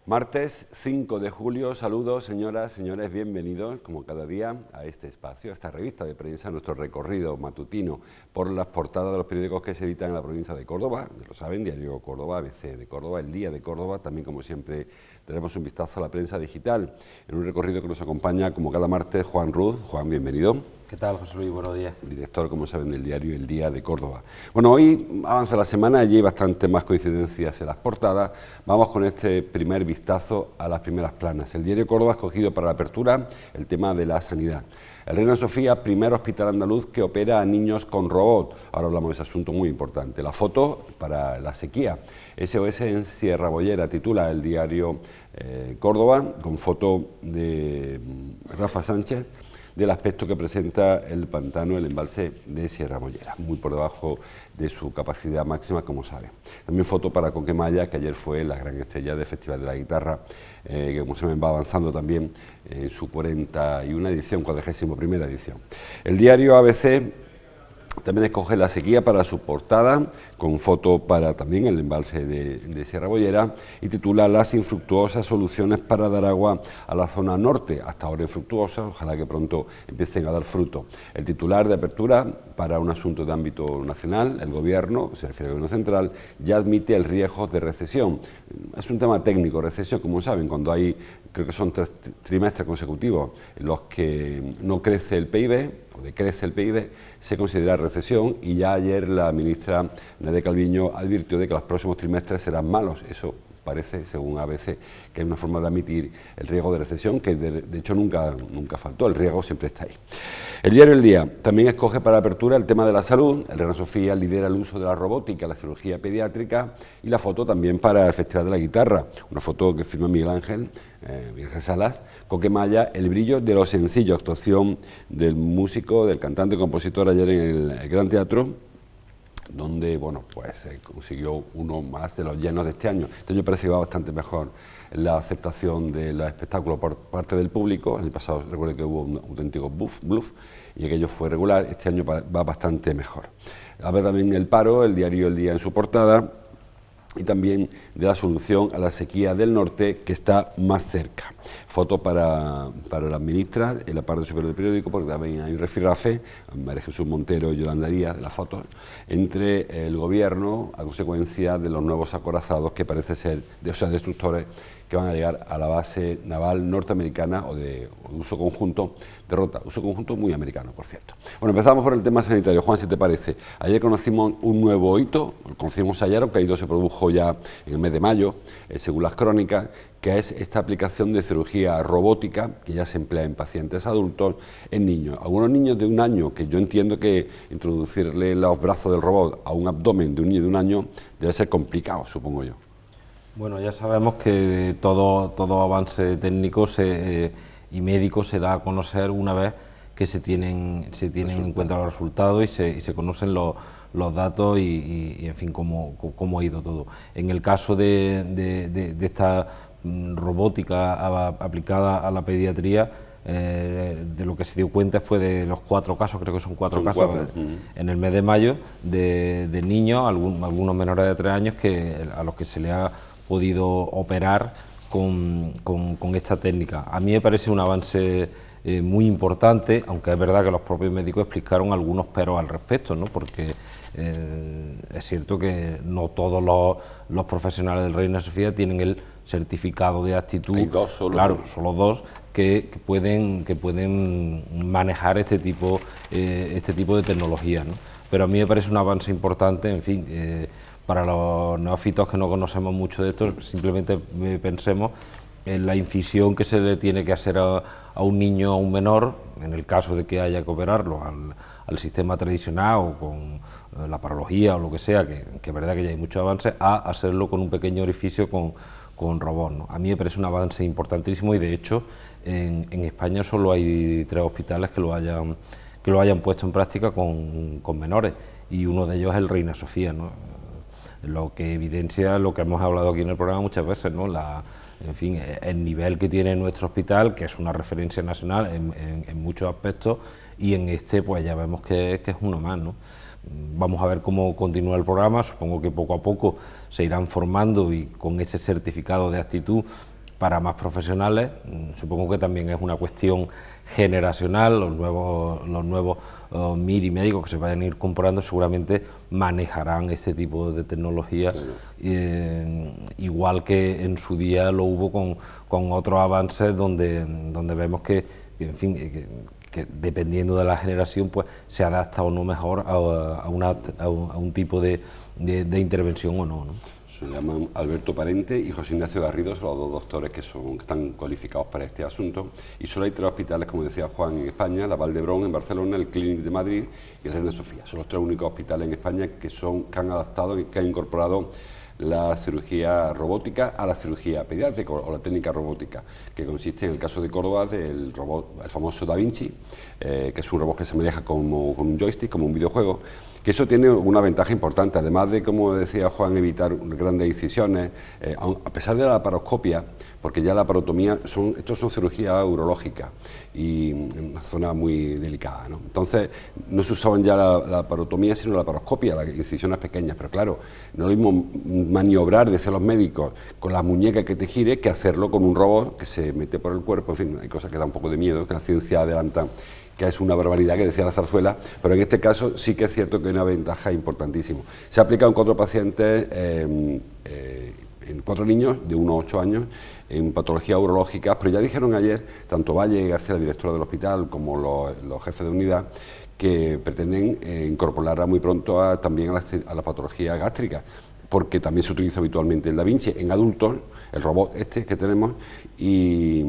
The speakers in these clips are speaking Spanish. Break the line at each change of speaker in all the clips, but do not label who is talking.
Martes 5 de julio, saludos señoras, señores, bienvenidos como cada día a este espacio, a esta revista de prensa, nuestro recorrido matutino por las portadas de los periódicos que se editan en la provincia de Córdoba, lo saben, Diario Córdoba, ABC de Córdoba, El Día de Córdoba, también como siempre tenemos un vistazo a la prensa digital, en un recorrido que nos acompaña como cada martes Juan Ruz. Juan, bienvenido.
¿Qué tal, José Luis? Buenos días.
Director, como saben, del diario El Día de Córdoba. Bueno, hoy avanza la semana, allí hay bastante más coincidencias en las portadas. Vamos con este primer vistazo a las primeras planas. El diario Córdoba ha escogido para la apertura el tema de la sanidad. El Reina Sofía, primer hospital andaluz que opera a niños con robot. Ahora hablamos de ese asunto muy importante. La foto para la sequía. SOS en Sierra Bollera, titula el diario Córdoba, con foto de Rafa Sánchez, del aspecto que presenta el pantano, el embalse de Sierra Bollera, muy por debajo de su capacidad máxima, como saben. También foto para Coquemaya, que ayer fue la gran estrella del Festival de la Guitarra, que como se ven va avanzando también en su 41 edición, 41ª edición. El diario ABC también escoge la sequía para su portada, con foto para también el embalse de Sierra Bollera, y titula Las infructuosas soluciones para dar agua a la zona norte, hasta ahora infructuosas, ojalá que pronto empiecen a dar fruto. El titular de apertura para un asunto de ámbito nacional, el Gobierno, se refiere al Gobierno central, ya admite el riesgo de recesión. Es un tema técnico, recesión, como saben, cuando hay, creo que son 3 trimestres consecutivos en los que no crece el PIB, o decrece el PIB, se considera recesión, y ya ayer la ministra Nadia Calviño advirtió de que los próximos trimestres serán malos. Eso parece, según ABC, que es una forma de admitir el riesgo de recesión, que de hecho nunca faltó, el riesgo siempre está ahí. El diario El Día también escoge para apertura el tema de la salud. El Reina Sofía lidera el uso de la robótica, la cirugía pediátrica, y la foto también para el Festival de la Guitarra, una foto que firma Miguel Ángel Salas. Coquemaya, el brillo de lo sencillo, actuación del músico, del cantante y compositor ayer en el Gran Teatro, donde, bueno, pues consiguió uno más de los llenos de este año. Este año parece que va bastante mejor la aceptación del espectáculo por parte del público. El año pasado recuerdo que hubo un auténtico bluff y aquello fue regular. Este año va bastante mejor. A ver también el paro, el diario El Día en su portada, y también de la solución a la sequía del norte, que está más cerca. Foto para la ministra en la parte superior del periódico, porque también hay un rifirrafe, María Jesús Montero y Yolanda Díaz, de las fotos, entre el Gobierno a consecuencia de los nuevos acorazados que parece ser, destructores, que van a llegar a la base naval norteamericana o de uso conjunto de Rota, uso conjunto muy americano, por cierto. Bueno, empezamos por el tema sanitario. Juan, si te parece, ayer conocimos un nuevo hito, lo conocimos ayer, aunque el hito se produjo ya en el mes de mayo, según las crónicas, que es esta aplicación de cirugía robótica que ya se emplea en pacientes adultos, en niños. Algunos niños de 1 año, que yo entiendo que introducirle los brazos del robot a un abdomen de un niño de 1 año debe ser complicado, supongo yo.
Bueno, ya sabemos que todo avance técnico y médico se da a conocer una vez que se tienen en cuenta los resultados y se conocen los datos y en fin, cómo ha ido todo. En el caso de esta robótica aplicada a la pediatría, de lo que se dio cuenta fue de los 4 casos, creo que son 4 casos en el mes de mayo, de niños, algunos menores de 3 años, a los que se le ha podido operar con esta técnica. A mí me parece un avance muy importante, aunque es verdad que los propios médicos explicaron algunos peros al respecto, ¿no? Porque es cierto que no todos los profesionales del Reina Sofía tienen el certificado de aptitud.
Hay 2 solo.
Claro, solo 2 que pueden manejar este tipo de tecnología, ¿no? Pero a mí me parece un avance importante, en fin. Para los neófitos que no conocemos mucho de esto, simplemente pensemos en la incisión que se le tiene que hacer a un niño o a un menor, en el caso de que haya que operarlo al sistema tradicional la parología o lo que sea, que es verdad que ya hay muchos avances, a hacerlo con un pequeño orificio con robots, ¿no? A mí me parece un avance importantísimo y de hecho en España solo hay 3 hospitales que lo hayan puesto en práctica con menores, y uno de ellos es el Reina Sofía, ¿no? Lo que evidencia lo que hemos hablado aquí en el programa muchas veces, ¿no? En fin, el nivel que tiene nuestro hospital, que es una referencia nacional en muchos aspectos, y en este pues ya vemos que es uno más, ¿no? Vamos a ver cómo continúa el programa. Supongo que poco a poco se irán formando y con ese certificado de aptitud para más profesionales. Supongo que también es una cuestión generacional. Los nuevos MIR y médicos que se vayan a ir comprando seguramente manejarán este tipo de tecnología, igual que en su día lo hubo con otros avances donde vemos que en fin, que dependiendo de la generación pues se adapta o no mejor a un tipo de intervención o no, ¿no?
Se llaman Alberto Parente y José Ignacio Garrido, son los 2 doctores que están cualificados para este asunto, y solo hay 3 hospitales, como decía Juan, en España: la Vall d'Hebron en Barcelona, el Clínic de Madrid y el Reina Sofía. Son los 3 únicos hospitales en España que han adaptado y que han incorporado la cirugía robótica a la cirugía pediátrica, o la técnica robótica, que consiste, en el caso de Córdoba, del robot, el famoso Da Vinci, que es un robot que se maneja como con un joystick, como un videojuego, que eso tiene una ventaja importante, además de, como decía Juan, evitar grandes incisiones, a pesar de la laparoscopia, porque ya la laparotomía, esto son cirugías urológicas y en una zona muy delicada, ¿no? Entonces no se usaban ya la laparotomía, sino la laparoscopia, las incisiones pequeñas, pero claro, no es lo mismo maniobrar, decían los médicos, con la muñeca que te gire, que hacerlo con un robot que se mete por el cuerpo. En fin, hay cosas que da un poco de miedo, que la ciencia adelanta, que es una barbaridad, que decía la zarzuela, pero en este caso sí que es cierto que hay una ventaja importantísima. Se ha aplicado en 4 pacientes, en 4 niños de 1 a 8 años, en patologías urológicas, pero ya dijeron ayer, tanto Valle García, la directora del hospital, como los jefes de unidad, que pretenden incorporarla muy pronto también a la patología gástrica, porque también se utiliza habitualmente el Da Vinci en adultos, el robot este que tenemos, y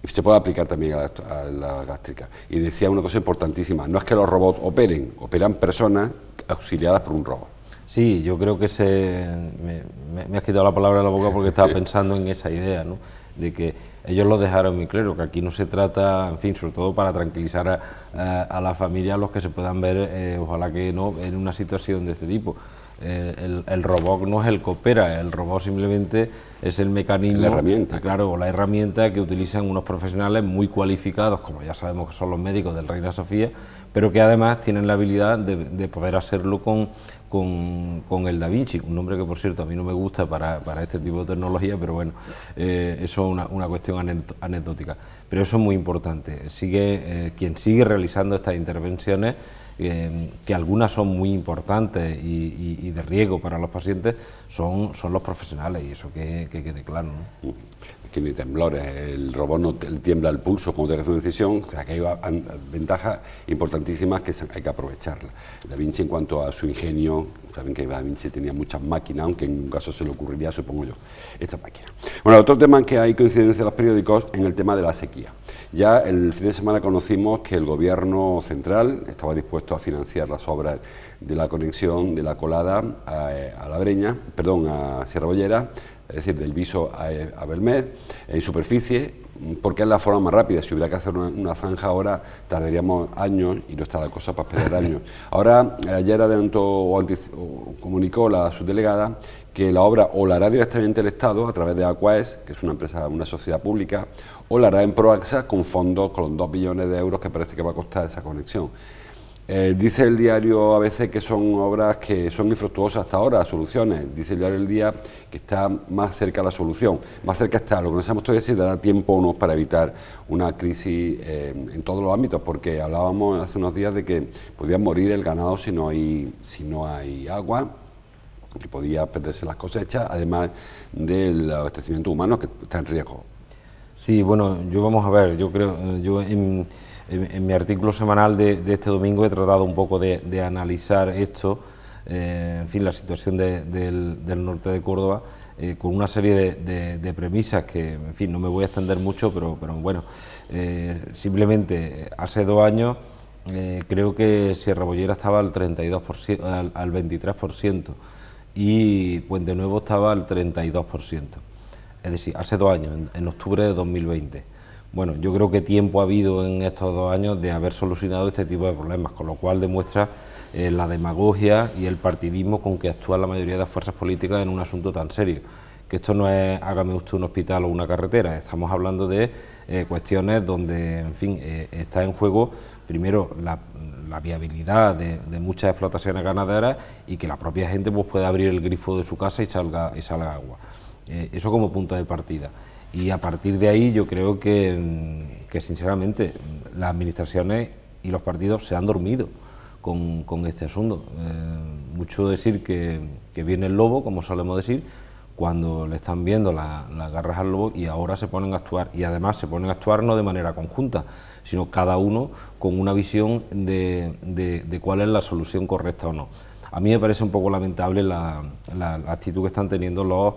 se puede aplicar también a la gástrica. Y decía una cosa importantísima: no es que los robots operan personas auxiliadas por un robot.
Sí, yo creo que me has quitado la palabra de la boca, porque estaba pensando en esa idea, ¿no? De que ellos lo dejaron muy claro, que aquí no se trata, en fin, sobre todo para tranquilizar a la familia, a los que se puedan ver, ojalá que no, en una situación de este tipo. El robot no es el que opera, el robot simplemente es el mecanismo,
la herramienta,
claro, la herramienta que utilizan unos profesionales muy cualificados, como ya sabemos que son los médicos del Reina Sofía, pero que además tienen la habilidad de poder hacerlo con el Da Vinci, un nombre que, por cierto, a mí no me gusta para este tipo de tecnología, pero bueno, eso es una cuestión anecdótica. Pero eso es muy importante. Quien sigue realizando estas intervenciones, que algunas son muy importantes y de riesgo para los pacientes, son los profesionales, y eso que quede claro, ¿no?
Que ni temblores, el robot no tiembla el pulso cuando te hace una decisión, o sea que hay ventajas importantísimas que hay que aprovecharlas. Da Vinci, en cuanto a su ingenio, saben que Da Vinci tenía muchas máquinas, aunque en un caso se le ocurriría, supongo yo, esta máquina. Bueno, otro tema en que hay coincidencia en los periódicos, en el tema de la sequía. Ya el fin de semana conocimos que el gobierno central estaba dispuesto a financiar las obras de la conexión de la Colada a La Breña, perdón, a Sierra Bollera, es decir, del Viso a Belmed, en superficie, porque es la forma más rápida. Si hubiera que hacer una zanja ahora, tardaríamos años y no está la cosa para esperar años. Ahora, ayer adelantó o comunicó la subdelegada que la obra o la hará directamente el Estado a través de Aquaes, que es una empresa, una sociedad pública, o la hará en Proaxa con fondos, con los 2 billones de euros que parece que va a costar esa conexión. Dice el diario ABC que son obras que son infructuosas hasta ahora, soluciones. Dice el diario El Día que está más cerca la solución, más cerca está. Lo que no sabemos todavía es si dará tiempo o no para evitar una crisis en todos los ámbitos, porque hablábamos hace unos días de que podía morir el ganado si no hay agua, que podía perderse las cosechas, además del abastecimiento humano que está en riesgo.
Sí, bueno, vamos a ver, yo creo, en mi artículo semanal de este domingo he tratado un poco de analizar esto, en fin, la situación del norte de Córdoba, con una serie de premisas que, en fin, no me voy a extender mucho, pero bueno, simplemente hace 2 años creo que Sierra Bollera estaba al 32%, al 23% y Puente Nuevo estaba al 32%. Es decir, hace 2 años, en octubre de 2020. Bueno, yo creo que tiempo ha habido en estos 2 años de haber solucionado este tipo de problemas, con lo cual demuestra la demagogia y el partidismo con que actúa la mayoría de las fuerzas políticas en un asunto tan serio. Que esto no es hágame usted un hospital o una carretera, estamos hablando de cuestiones donde, en fin, está en juego primero la viabilidad de muchas explotaciones ganaderas y que la propia gente pues, pueda abrir el grifo de su casa y salga agua. Eso como punto de partida. Y a partir de ahí yo creo que sinceramente las administraciones y los partidos se han dormido con este asunto. Mucho decir que viene el lobo, como solemos decir, cuando le están viendo las garras al lobo y ahora se ponen a actuar. Y además se ponen a actuar no de manera conjunta, sino cada uno con una visión de cuál es la solución correcta o no. A mí me parece un poco lamentable la actitud que están teniendo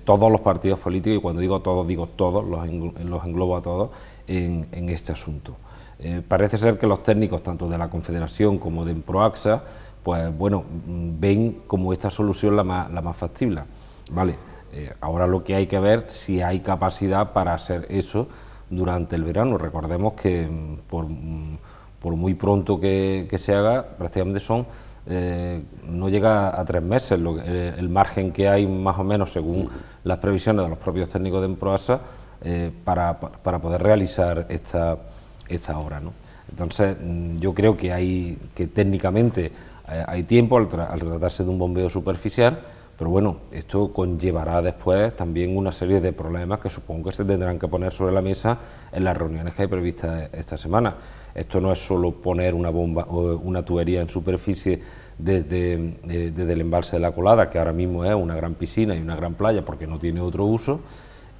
todos los partidos políticos, y cuando digo todos, los englobo a todos, en este asunto. Parece ser que los técnicos, tanto de la Confederación como de Emproaxa, pues bueno, ven como esta solución la más factible. Vale, ahora lo que hay que ver si hay capacidad para hacer eso durante el verano. Recordemos que por muy pronto que se haga, prácticamente no llega a 3 meses el margen que hay más o menos según las previsiones de los propios técnicos de Emproaxa para poder realizar esta obra, ¿no? Entonces yo creo que técnicamente hay tiempo al tratarse de un bombeo superficial, pero bueno, esto conllevará después también una serie de problemas que supongo que se tendrán que poner sobre la mesa en las reuniones que hay previstas esta semana. Esto no es solo poner una bomba o una tubería en superficie desde el embalse de la Colada, que ahora mismo es una gran piscina y una gran playa porque no tiene otro uso,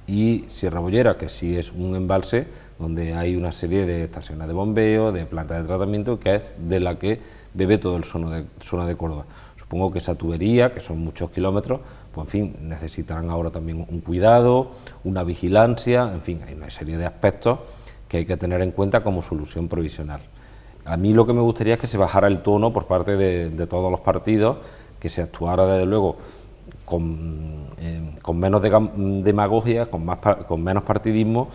y Sierra Bollera, que sí es un embalse donde hay una serie de estaciones de bombeo, de plantas de tratamiento, que es de la que bebe todo el zona de Córdoba. Supongo que esa tubería, que son muchos kilómetros, pues en fin, necesitarán ahora también un cuidado, una vigilancia, en fin, hay una serie de aspectos que hay que tener en cuenta como solución provisional. A mí lo que me gustaría es que se bajara el tono por parte de todos los partidos, que se actuara desde luego con menos demagogia, con menos partidismo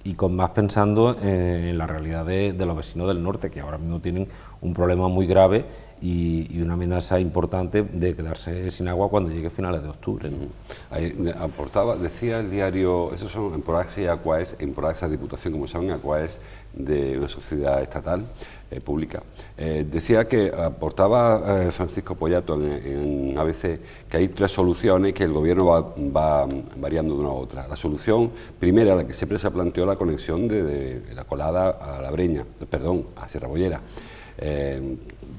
y con más pensando en la realidad de los vecinos del norte, que ahora mismo tienen un problema muy grave y una amenaza importante de quedarse sin agua cuando llegue a finales de octubre, ¿no?
Ahí aportaba, decía el diario, esos son Emproaxa y Aquaes, Emproaxa Diputación, como saben, Aquaes de una sociedad estatal pública. Decía que aportaba Francisco Pollato en ABC que hay 3 soluciones que el gobierno va variando de una a otra. La solución primera, la que siempre se planteó, la conexión de la Colada a la Breña, perdón, a Sierra Bollera.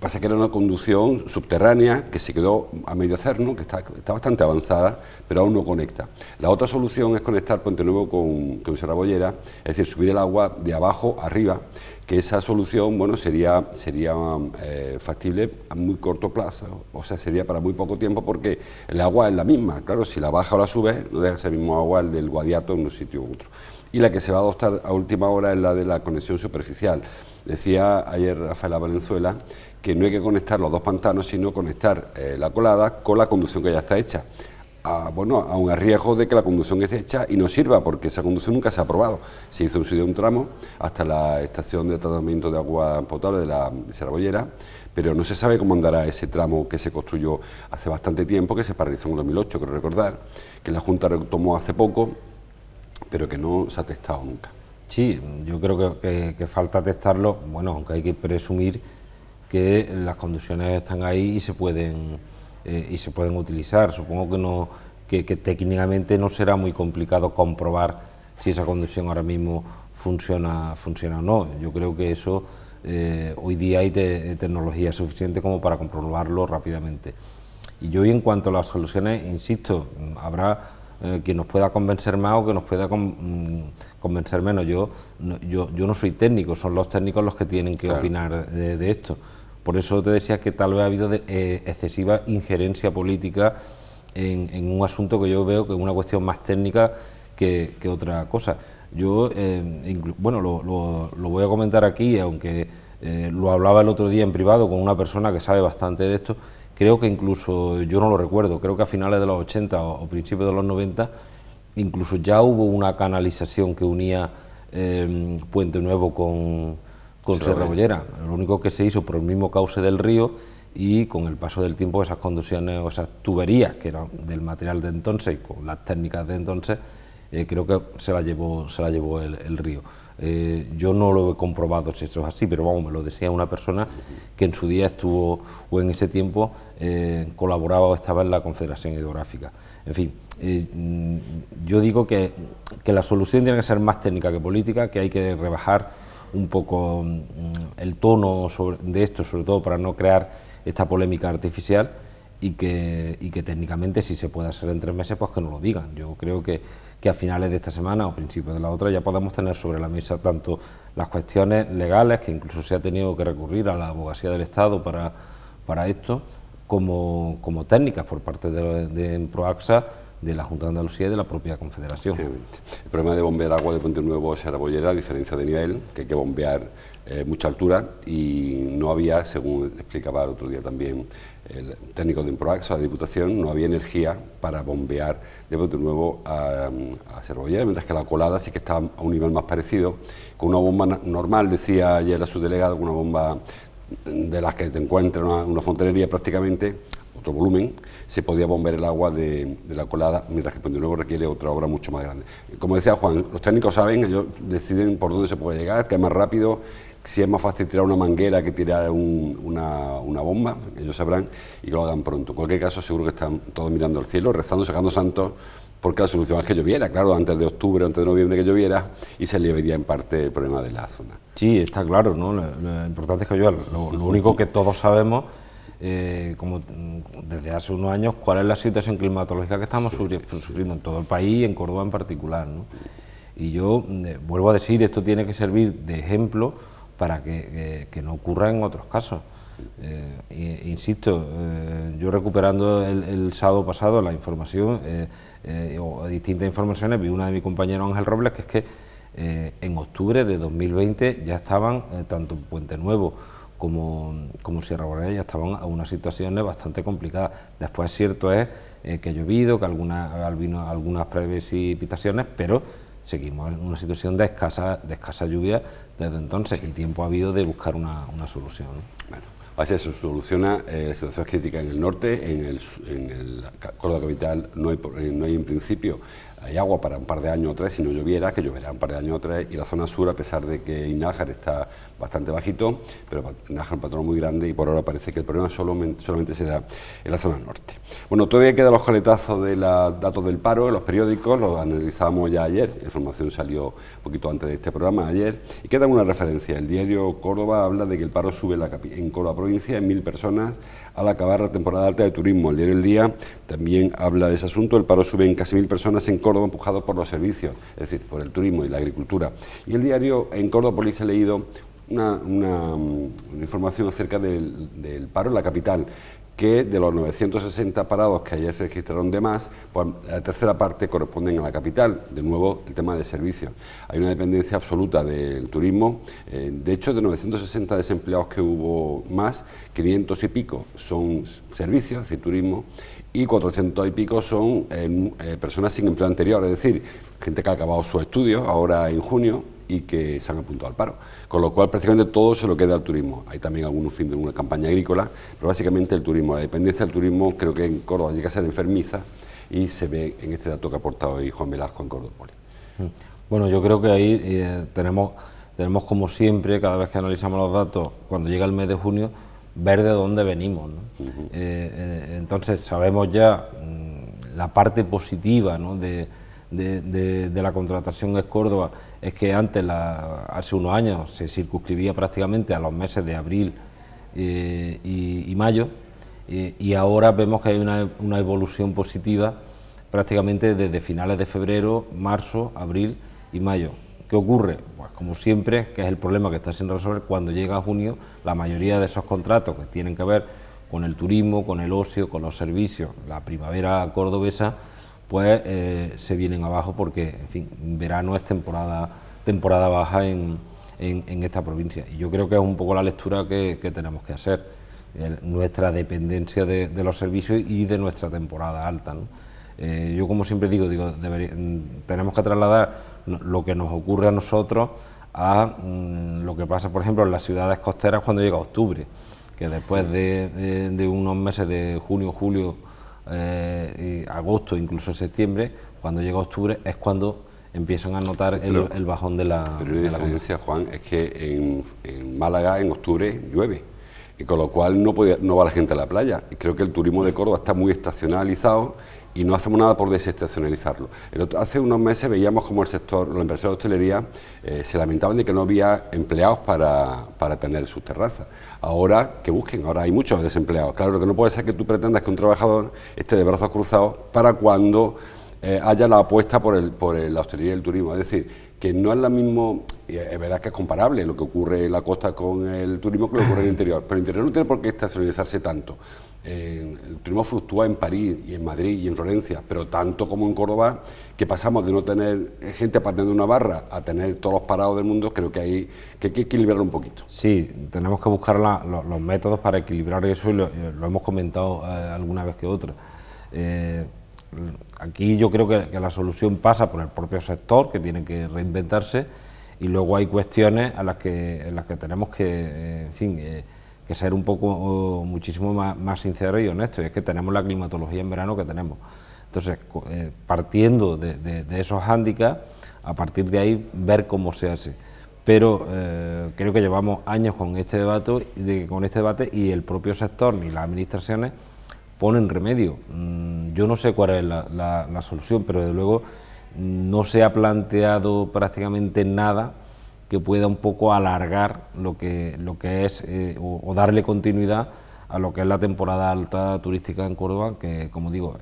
Pasa que era una conducción subterránea que se quedó a medio hacer, ¿no? Que está bastante avanzada, pero aún no conecta. La otra solución es conectar Puente Nuevo con Sierra Bollera, es decir, subir el agua de abajo arriba, que esa solución, bueno, sería factible a muy corto plazo, o sea, sería para muy poco tiempo, porque el agua es la misma. Claro, si la baja o la sube, no deja de ser el mismo agua el del Guadiato en un sitio u otro. Y la que se va a adoptar a última hora es la de la conexión superficial. Decía ayer Rafaela Valenzuela que no hay que conectar los 2 pantanos, sino conectar la Colada con la conducción que ya está hecha. Bueno, aun a riesgo de que la conducción esté hecha y no sirva, porque esa conducción nunca se ha aprobado. Se hizo un tramo hasta la estación de tratamiento de agua potable de Sierra Bollera, pero no se sabe cómo andará ese tramo que se construyó hace bastante tiempo, que se paralizó en 2008, creo recordar, que la Junta retomó hace poco, pero que no se ha testado nunca.
Sí, yo creo que falta testarlo, bueno, aunque hay que presumir que las condiciones están ahí y se pueden utilizar. Supongo que técnicamente no será muy complicado comprobar si esa conducción ahora mismo funciona o no. Yo creo que eso hoy día hay tecnología suficiente como para comprobarlo rápidamente. Y yo, en cuanto a las soluciones, insisto, habrá quien nos pueda convencer más o que nos pueda convencer menos. Yo no soy técnico, son los técnicos los que tienen que opinar de esto. Por eso te decía que tal vez ha habido excesiva injerencia política en un asunto que yo veo que es una cuestión más técnica que otra cosa. Yo, bueno, lo voy a comentar aquí, aunque Lo hablaba el otro día en privado con una persona que sabe bastante de esto. Creo que incluso, yo no lo recuerdo, creo que a finales de los 80 o principios de los 90, incluso ya hubo una canalización que unía Puente Nuevo con Sierra Bollera. Lo único que se hizo por el mismo cauce del río, y con el paso del tiempo esas conducciones o esas tuberías que eran del material de entonces y con las técnicas de entonces, creo que se la llevó el río. Yo no lo he comprobado si eso es así, pero vamos, me lo decía una persona que en su día estuvo, o en ese tiempo colaboraba o estaba en la Confederación Hidrográfica. En fin, yo digo que la solución tiene que ser más técnica que política, que hay que rebajar un poco el tono de esto, sobre todo para no crear esta polémica artificial, y que técnicamente, si se puede hacer en 3 meses, pues que nos lo digan. Yo creo que a finales de esta semana o principios de la otra ya podemos tener sobre la mesa tanto las cuestiones legales, que incluso se ha tenido que recurrir a la Abogacía del Estado para esto, como técnicas por parte de Proaxa, de la Junta de Andalucía y de la propia Confederación.
El problema de bombear agua de Puente Nuevo a Sierra Bollera, a diferencia de nivel, que hay que bombear mucha altura, y no había, según explicaba el otro día también el técnico de Proaxa, la Diputación, no había energía para bombear de Puente Nuevo a Sierra Bollera, mientras que la colada sí que está a un nivel más parecido, con una bomba normal, decía ayer la subdelegada, una bomba de las que te encuentras una fontanería prácticamente, otro volumen, se podía bombear el agua de la colada, mientras que Puente Nuevo requiere otra obra mucho más grande. Como decía Juan, los técnicos saben, ellos deciden por dónde se puede llegar, que es más rápido, si es más fácil tirar una manguera que tirar una bomba, ellos sabrán, y que lo hagan pronto. En cualquier caso, seguro que están todos mirando al cielo, rezando, sacando santos, porque la solución es que lloviera, claro, antes de octubre, antes de noviembre que lloviera, y se aliviaría en parte el problema de la zona.
Sí, está claro, ¿no? Lo importante es que llueva. Lo único que todos sabemos, como desde hace unos años, cuál es la situación climatológica que estamos sufriendo en todo el país y en Córdoba en particular, ¿no? Y yo vuelvo a decir, esto tiene que servir de ejemplo para que no ocurra en otros casos. Insisto, yo recuperando el sábado pasado la información, o distintas informaciones, vi una de mi compañero Ángel Robles, que es que en octubre de 2020 ya estaban, tanto Puente Nuevo como Sierra Bollera, ya estaban a unas situaciones bastante complicadas. Después cierto es que ha llovido, que algunas precipitaciones, pero seguimos en una situación de escasa lluvia desde entonces, y tiempo ha habido de buscar una solución, ¿no?
Bueno, así se soluciona. La situación es crítica en el norte, en el Córdoba capital no hay en principio, hay agua para un par de años o 3 si no lloviera, que lloverá un par de años o 3, y la zona sur, a pesar de que Inájar está bastante bajito, pero Inájar es un patrón muy grande, y por ahora parece que el problema solamente se da en la zona norte. Bueno, todavía quedan los coletazos de los datos del paro en los periódicos, los analizábamos ya ayer, la información salió un poquito antes de este programa, ayer, y queda una referencia. El diario Córdoba habla de que el paro sube en Córdoba provincia en 1000 personas al acabar la temporada alta de turismo. El diario El Día también habla de ese asunto. El paro sube en casi 1000 personas en Córdoba, empujado por los servicios, es decir, por el turismo y la agricultura. Y el diario en Córdoba Polis ha leído una información acerca del paro en la capital, que de los 960 parados que ayer se registraron de más, pues la tercera parte corresponden a la capital. De nuevo, el tema de servicios. Hay una dependencia absoluta del turismo. De hecho, de 960 desempleados que hubo más, 500 y pico son servicios, es decir, turismo, y 400 y pico son personas sin empleo anterior, es decir, gente que ha acabado sus estudios ahora en junio y que se han apuntado al paro, con lo cual prácticamente todo se lo queda al turismo. Hay también algunos fines de una campaña agrícola, pero básicamente el turismo, la dependencia del turismo creo que en Córdoba llega a ser enfermiza, y se ve en este dato que ha aportado hoy Juan Velasco en Córdoba.
Bueno, yo creo que ahí tenemos como siempre, cada vez que analizamos los datos, cuando llega el mes de junio, ver de dónde venimos, ¿no? Entonces sabemos ya la parte positiva, ¿no?, de la contratación en Córdoba, es que antes, hace unos años, se circunscribía prácticamente a los meses de abril y mayo, y ahora vemos que hay una evolución positiva prácticamente desde finales de febrero, marzo, abril y mayo. ¿Qué ocurre? Pues como siempre, que es el problema que está sin resolver, cuando llega junio, la mayoría de esos contratos que tienen que ver con el turismo, con el ocio, con los servicios, la primavera cordobesa, pues se vienen abajo, porque, en fin, verano es temporada baja en en esta provincia. Y yo creo que es un poco la lectura que tenemos que hacer, nuestra dependencia de los servicios y de nuestra temporada alta, ¿no? Yo, como siempre digo, tenemos que trasladar lo que nos ocurre a nosotros a lo que pasa, por ejemplo, en las ciudades costeras cuando llega octubre, que después de unos meses de junio, julio, agosto, incluso septiembre, cuando llega octubre es cuando empiezan a notar el bajón de la...
Pero la diferencia, Juan, es que en Málaga en octubre llueve, y con lo cual no va la gente a la playa. Y creo que el turismo de Córdoba está muy estacionalizado y no hacemos nada por desestacionalizarlo. Hace unos meses veíamos como el sector, los empresarios de hostelería se lamentaban de que no había empleados para tener sus terrazas. Ahora que busquen, ahora hay muchos desempleados. Claro, lo que no puede ser que tú pretendas que un trabajador esté de brazos cruzados para cuando haya la apuesta por la hostelería y el turismo. Es decir, que no es la misma, es verdad que es comparable lo que ocurre en la costa con el turismo que lo que ocurre en el interior, pero el interior no tiene por qué estacionalizarse tanto. El turismo fluctúa en París y en Madrid y en Florencia, pero tanto como en Córdoba, que pasamos de no tener gente para tener una barra a tener todos los parados del mundo. Creo que hay que equilibrarlo un poquito.
Sí, tenemos que buscar los métodos para equilibrar eso, y lo hemos comentado alguna vez que otra. Aquí yo creo que la solución pasa por el propio sector, que tiene que reinventarse, y luego hay cuestiones en las que tenemos que, en fin, que ser un poco, muchísimo más sinceros y honestos. Y es que tenemos la climatología en verano que tenemos. Entonces, partiendo de esos hándicaps, a partir de ahí ver cómo se hace. Pero creo que llevamos años con este debate y el propio sector ni las administraciones ponen remedio. Yo no sé cuál es la solución, pero desde luego no se ha planteado prácticamente nada que pueda un poco alargar lo que es o darle continuidad a lo que es la temporada alta turística en Córdoba, que, como digo,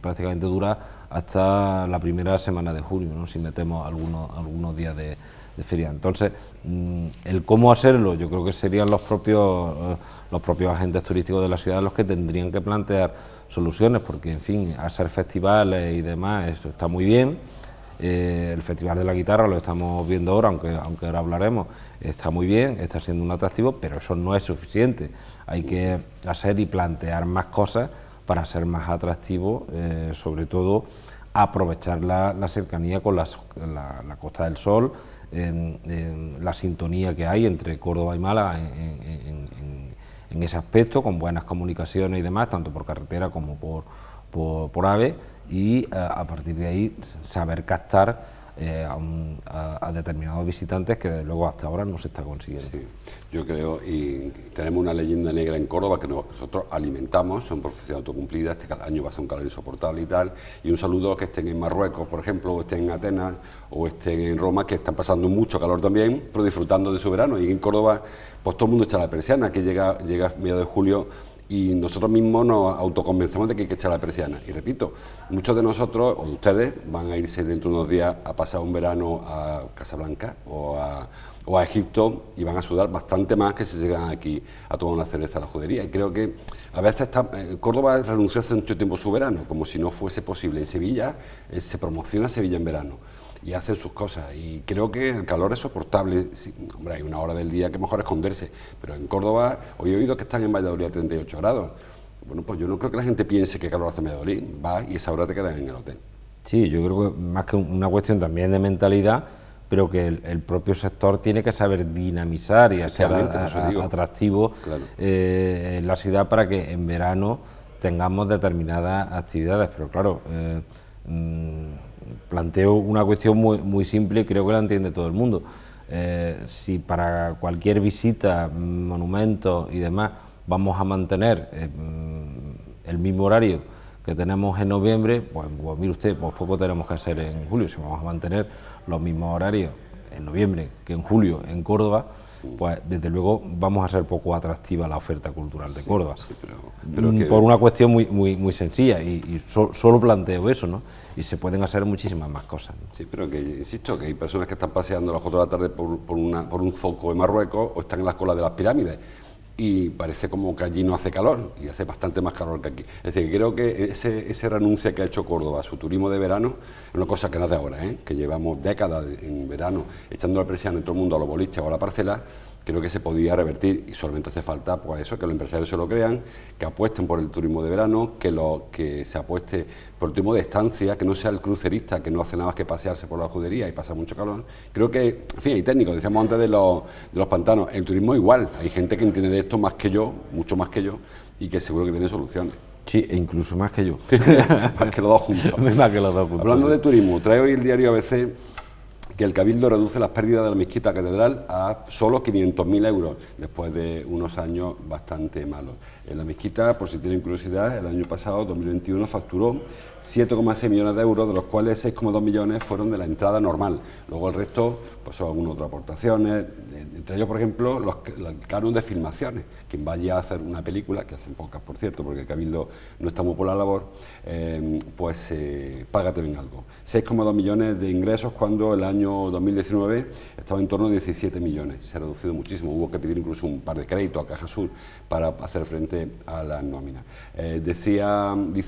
prácticamente dura hasta la primera semana de junio, ¿no?, si metemos algunos días de feria. Entonces, el cómo hacerlo, yo creo que serían los propios agentes turísticos de la ciudad los que tendrían que plantear soluciones, porque, en fin, hacer festivales y demás, eso está muy bien. El Festival de la Guitarra lo estamos viendo ahora, aunque ahora hablaremos, está muy bien, está siendo un atractivo, pero eso no es suficiente. Hay que hacer y plantear más cosas para ser más atractivo, sobre todo aprovechar la cercanía con la Costa del Sol, la sintonía que hay entre Córdoba y Málaga en ese aspecto, con buenas comunicaciones y demás, tanto por carretera como por AVE, y a partir de ahí saber captar a determinados visitantes, que desde luego hasta ahora no se está consiguiendo.
Sí, yo creo, y tenemos una leyenda negra en Córdoba que nosotros alimentamos, son profecías autocumplidas. Este año va a ser un calor insoportable y tal, y un saludo a los que estén en Marruecos, por ejemplo, o estén en Atenas, o estén en Roma, que están pasando mucho calor también, pero disfrutando de su verano. Y en Córdoba, pues todo el mundo echa la persiana, que llega mediados de julio, y nosotros mismos nos autoconvencemos de que hay que echar la persiana. Y repito, muchos de nosotros, o de ustedes, van a irse dentro de unos días a pasar un verano a Casablanca o a Egipto, y van a sudar bastante más que si llegan aquí a tomar una cerveza a la judería. Y creo que a veces Córdoba renunció hace mucho tiempo a su verano, como si no fuese posible. En Sevilla se promociona Sevilla en verano y hacen sus cosas, y creo que el calor es soportable. Sí, hombre, hay una hora del día que mejor esconderse, pero en Córdoba, hoy he oído que están en Valladolid a 38 grados. Bueno, pues yo no creo que la gente piense que calor hace en Valladolid, va y esa hora te quedas en el hotel.
Sí, yo creo que más que una cuestión también de mentalidad, pero que el propio sector tiene que saber dinamizar y hacer atractivo, claro, la ciudad, para que en verano tengamos determinadas actividades. Pero claro, planteo una cuestión muy simple y creo que la entiende todo el mundo. Si para cualquier visita, monumentos y demás, vamos a mantener el mismo horario que tenemos en noviembre, pues mire usted, pues poco tenemos que hacer en julio. Si vamos a mantener los mismos horarios en noviembre que en julio en Córdoba, pues desde luego vamos a ser poco atractiva la oferta cultural de Córdoba. Sí, pero por una cuestión muy sencilla, y solo planteo eso, ¿no? Y se pueden hacer muchísimas más cosas, ¿no?
Sí, pero que insisto, que hay personas que están paseando a las 4 de la tarde por un zoco en Marruecos, o están en las colas de las pirámides. y parece como que allí no hace calor, y hace bastante más calor que aquí. Es decir, creo que ese renuncia que ha hecho Córdoba a su turismo de verano es una cosa que no es de ahora, que llevamos décadas en verano echando la presión en todo el mundo a los boliches o a la parcela. Creo que se podía revertir y solamente hace falta pues eso, que los empresarios se lo crean, que apuesten por el turismo de verano, que se apueste por el turismo de estancia, que no sea el crucerista que no hace nada más que pasearse por la judería y pasa mucho calor. Creo que, en fin, hay técnicos, decíamos antes de los pantanos, el turismo igual, hay gente que entiende de esto más que yo, mucho más que yo, y que seguro que tiene soluciones.
Sí, e incluso más que yo.
Más que los dos juntos.
Más que los dos juntos.
Hablando de turismo, trae hoy el diario ABC que el Cabildo reduce las pérdidas de la mezquita catedral a solo 500.000 euros, después de unos años bastante malos. En la mezquita, por si tienen curiosidad, el año pasado, 2021, facturó 7,6 millones de euros, de los cuales 6,2 millones fueron de la entrada normal. Luego el resto, pues son algunas otras aportaciones, entre ellos, por ejemplo, los canon de filmaciones. Quien vaya a hacer una película, que hacen pocas, por cierto, porque el Cabildo no está muy por la labor, pues paga también algo. 6,2 millones de ingresos cuando el año 2019 estaba en torno a 17 millones. Se ha reducido muchísimo. Hubo que pedir incluso un par de créditos a Caja Sur para hacer frente a las nóminas. Dice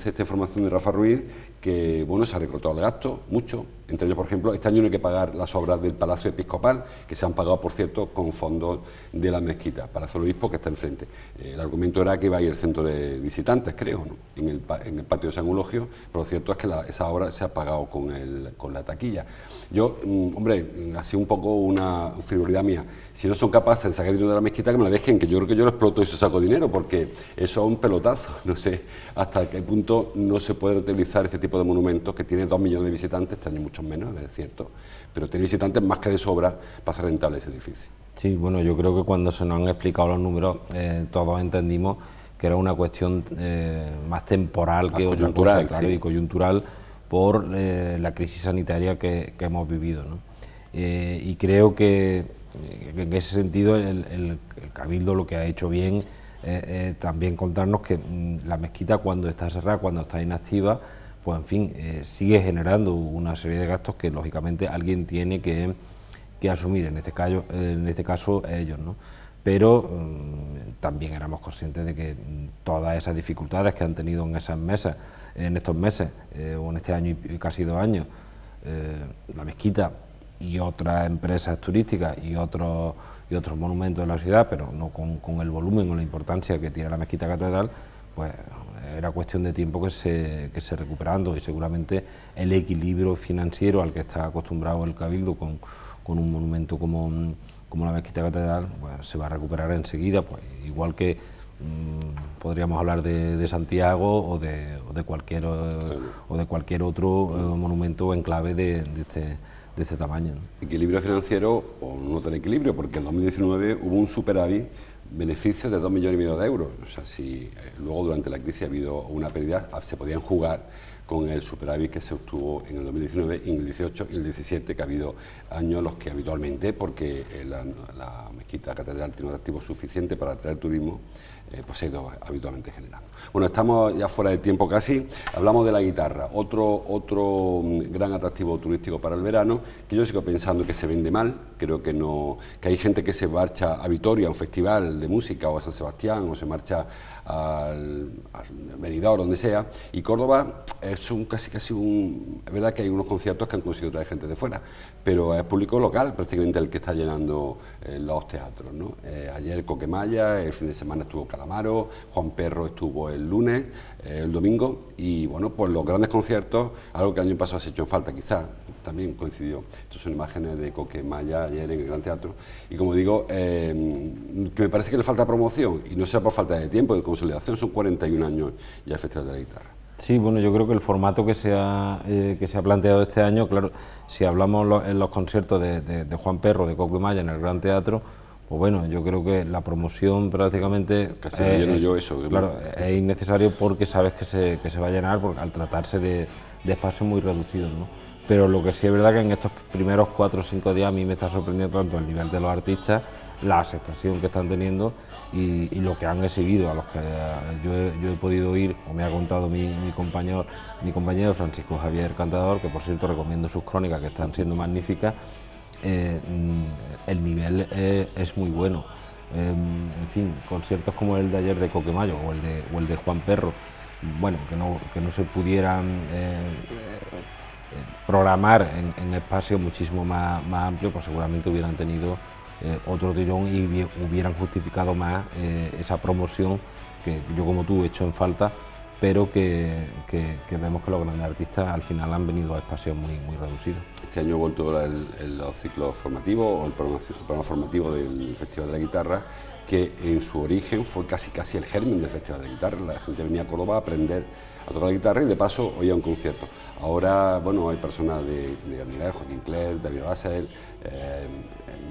esta información de Rafa Ruiz que bueno, se ha recortado el gasto mucho, entre ellos, por ejemplo, este año no hay que pagar las obras del Palacio Episcopal, que se han pagado, por cierto, con fondos de la mezquita, Palacio del Obispo, que está enfrente. El argumento era que iba a ir el centro de visitantes, creo, ¿no? en el patio de San Eulogio, pero lo cierto es que esa obra se ha pagado con la taquilla. Yo, hombre, ha sido un poco una frivolidad mía. Si no son capaces de sacar dinero de la mezquita, que me la dejen, que yo creo que yo lo exploto y se saco dinero, porque eso es un pelotazo. No sé hasta qué punto no se puede rentabilizar este tipo de monumentos que tiene 2 millones de visitantes, este año muchos menos, es cierto, pero tiene visitantes más que de sobra para hacer rentable ese edificio.
Sí, bueno, yo creo que cuando se nos han explicado los números, todos entendimos que era una cuestión más temporal que otra cosa, claro, sí. Y coyuntural por la crisis sanitaria que hemos vivido, ¿no? Y creo que en ese sentido el Cabildo lo que ha hecho bien también contarnos que la mezquita, cuando está cerrada, cuando está inactiva, pues en fin, sigue generando una serie de gastos que lógicamente alguien tiene que asumir, en este caso ellos, ¿no? Pero también éramos conscientes de que todas esas dificultades que han tenido en estos meses o en este año y casi 2 años, la mezquita y otras empresas turísticas y otros monumentos de la ciudad, pero no con el volumen o la importancia que tiene la mezquita catedral, pues era cuestión de tiempo que se recuperando, y seguramente el equilibrio financiero al que está acostumbrado el Cabildo con un monumento como la mezquita catedral, pues se va a recuperar enseguida, pues igual que podríamos hablar de Santiago o de cualquier otro monumento o enclave de este tamaño, ¿no?
Equilibrio financiero o no tan equilibrio, porque en 2019 hubo un superávit, beneficios de 2,5 millones de euros. O sea, si luego durante la crisis ha habido una pérdida, se podían jugar con el superávit que se obtuvo en el 2019, en el 18 y el 17, que ha habido años en los que habitualmente, porque la mezquita catedral tiene un atractivo suficiente para atraer turismo, pues se ha ido habitualmente generando. Bueno, estamos ya fuera de tiempo casi, hablamos de la guitarra, otro gran atractivo turístico para el verano, que yo sigo pensando que se vende mal, creo que hay gente que se marcha a Vitoria, a un festival de música, o a San Sebastián, o se marcha al Benidorm, donde sea, y Córdoba es es verdad que hay unos conciertos que han conseguido traer gente de fuera, pero es público local prácticamente el que está llenando los teatros, ¿no? Ayer Coquemaya, el fin de semana estuvo Calamaro, Juan Perro estuvo el lunes, el domingo, y bueno, pues los grandes conciertos, algo que el año pasado se ha hecho en falta quizás, también coincidió. Estas son imágenes de Coquemaya ayer en el Gran Teatro, y como digo, que me parece que le falta promoción, y no sea por falta de tiempo, de consolidación, son 41 años ya el Festival de la Guitarra.
Sí, bueno, yo creo que el formato que se ha planteado este año, claro, si hablamos en los conciertos de Juan Perro, de Coquemaya en el Gran Teatro, pues bueno, yo creo que la promoción prácticamente
casi lleno yo eso,
claro, es innecesario porque sabes que se va a llenar al tratarse de espacios muy reducidos, ¿no? Pero lo que sí es verdad que en estos primeros 4 o 5 días a mí me está sorprendiendo tanto el nivel de los artistas, la aceptación que están teniendo y lo que han exhibido, a los que yo he podido ir, o me ha contado mi compañero Francisco Javier Cantador, que por cierto recomiendo sus crónicas, que están siendo magníficas. El nivel es muy bueno. en fin, conciertos como el de ayer de Coquemayo o el de Juan Perro, bueno, que no se pudieran programar en espacios muchísimo más amplios, pues seguramente hubieran tenido otro tirón y hubieran justificado más esa promoción que yo como tú he hecho en falta, pero que vemos que los grandes artistas al final han venido a espacios muy reducidos.
Este año ha vuelto los ciclos formativos o el programa formativo del Festival de la Guitarra, que en su origen fue casi el germen del Festival de la Guitarra. La gente venía a Córdoba a aprender a tocar la guitarra y de paso oía un concierto. Ahora, bueno, hay personas de Galileo, Joaquín Cler, David Basser,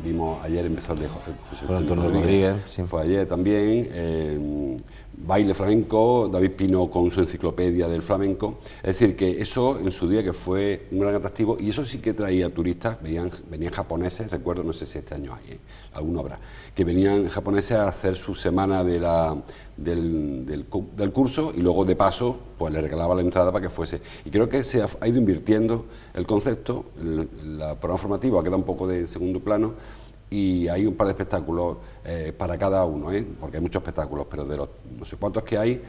vimos ayer empezó el de José
Antonio Rodríguez,
sí. Fue ayer también, baile flamenco, David Pino con su enciclopedia del flamenco. Es decir, que eso en su día que fue un gran atractivo, y eso sí que traía turistas, venían japoneses, recuerdo, no sé si este año hay, alguno habrá, que venían japoneses a hacer su semana del curso y luego de paso pues le regalaba la entrada para que fuese. Y creo que se ha ido invirtiendo el concepto, el programa formativo ha quedado un poco de segundo plano, y hay un par de espectáculos para cada uno, porque hay muchos espectáculos, pero de los no sé cuántos que hay,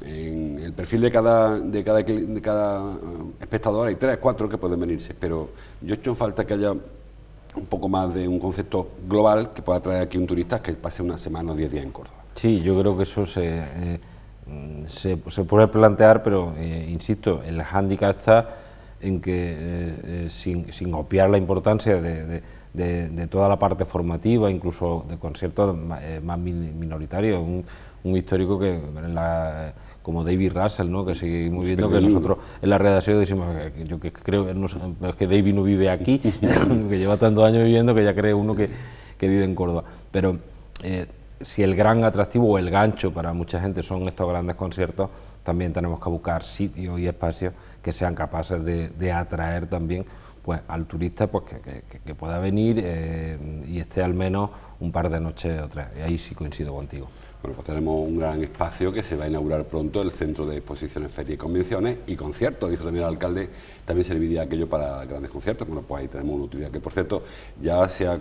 en el perfil de cada espectador hay 3, 4 que pueden venirse, pero yo he hecho en falta que haya un poco más de un concepto global que pueda traer aquí un turista que pase una semana o 10 días en Córdoba.
Sí, yo creo que eso se puede plantear, pero insisto, el hándicap está en que sin obviar la importancia de toda la parte formativa, incluso de conciertos más minoritarios, un histórico que como David Russell, ¿no? Que seguimos viendo que nosotros en la redacción decimos que yo que creo no, es que David no vive aquí, que lleva tantos años viviendo que ya cree uno que vive en Córdoba, pero si el gran atractivo o el gancho para mucha gente son estos grandes conciertos, también tenemos que buscar sitios y espacios que sean capaces de atraer también pues al turista, pues que pueda venir y esté al menos un par de noches o 3, y ahí sí coincido contigo.
Bueno, pues tenemos un gran espacio que se va a inaugurar pronto, el Centro de Exposiciones, Ferias y Convenciones y Conciertos, dijo también el alcalde, también serviría aquello para grandes conciertos. Bueno, pues ahí tenemos una utilidad que, por cierto, ya se ha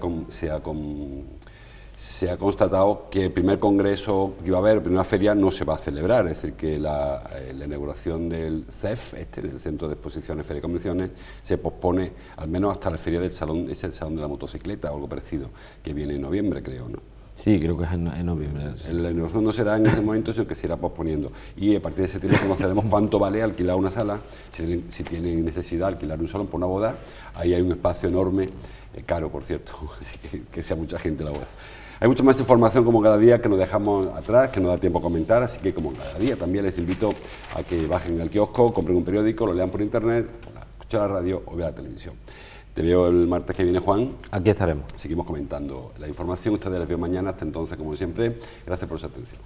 constatado que el primer congreso que iba a haber, la primera feria, no se va a celebrar, es decir, que la inauguración del CEF, del Centro de Exposiciones, Ferias y Convenciones, se pospone al menos hasta la feria del Salón, ese el Salón de la Motocicleta o algo parecido, que viene en noviembre, creo, ¿no?
Sí, creo que es en noviembre.
La inauguración no será en ese momento, sino que se irá posponiendo. Y a partir de septiembre conoceremos cuánto vale alquilar una sala, si tienen necesidad de alquilar un salón por una boda. Ahí hay un espacio enorme, caro por cierto, así que sea mucha gente la boda. Hay mucha más información como cada día que nos dejamos atrás, que no da tiempo a comentar, así que como cada día también les invito a que bajen al kiosco, compren un periódico, lo lean por internet, escuchen la radio o vean la televisión. Te veo el martes que viene, Juan.
Aquí estaremos.
Seguimos comentando la información. Ustedes les veo mañana. Hasta entonces, como siempre, gracias por su atención.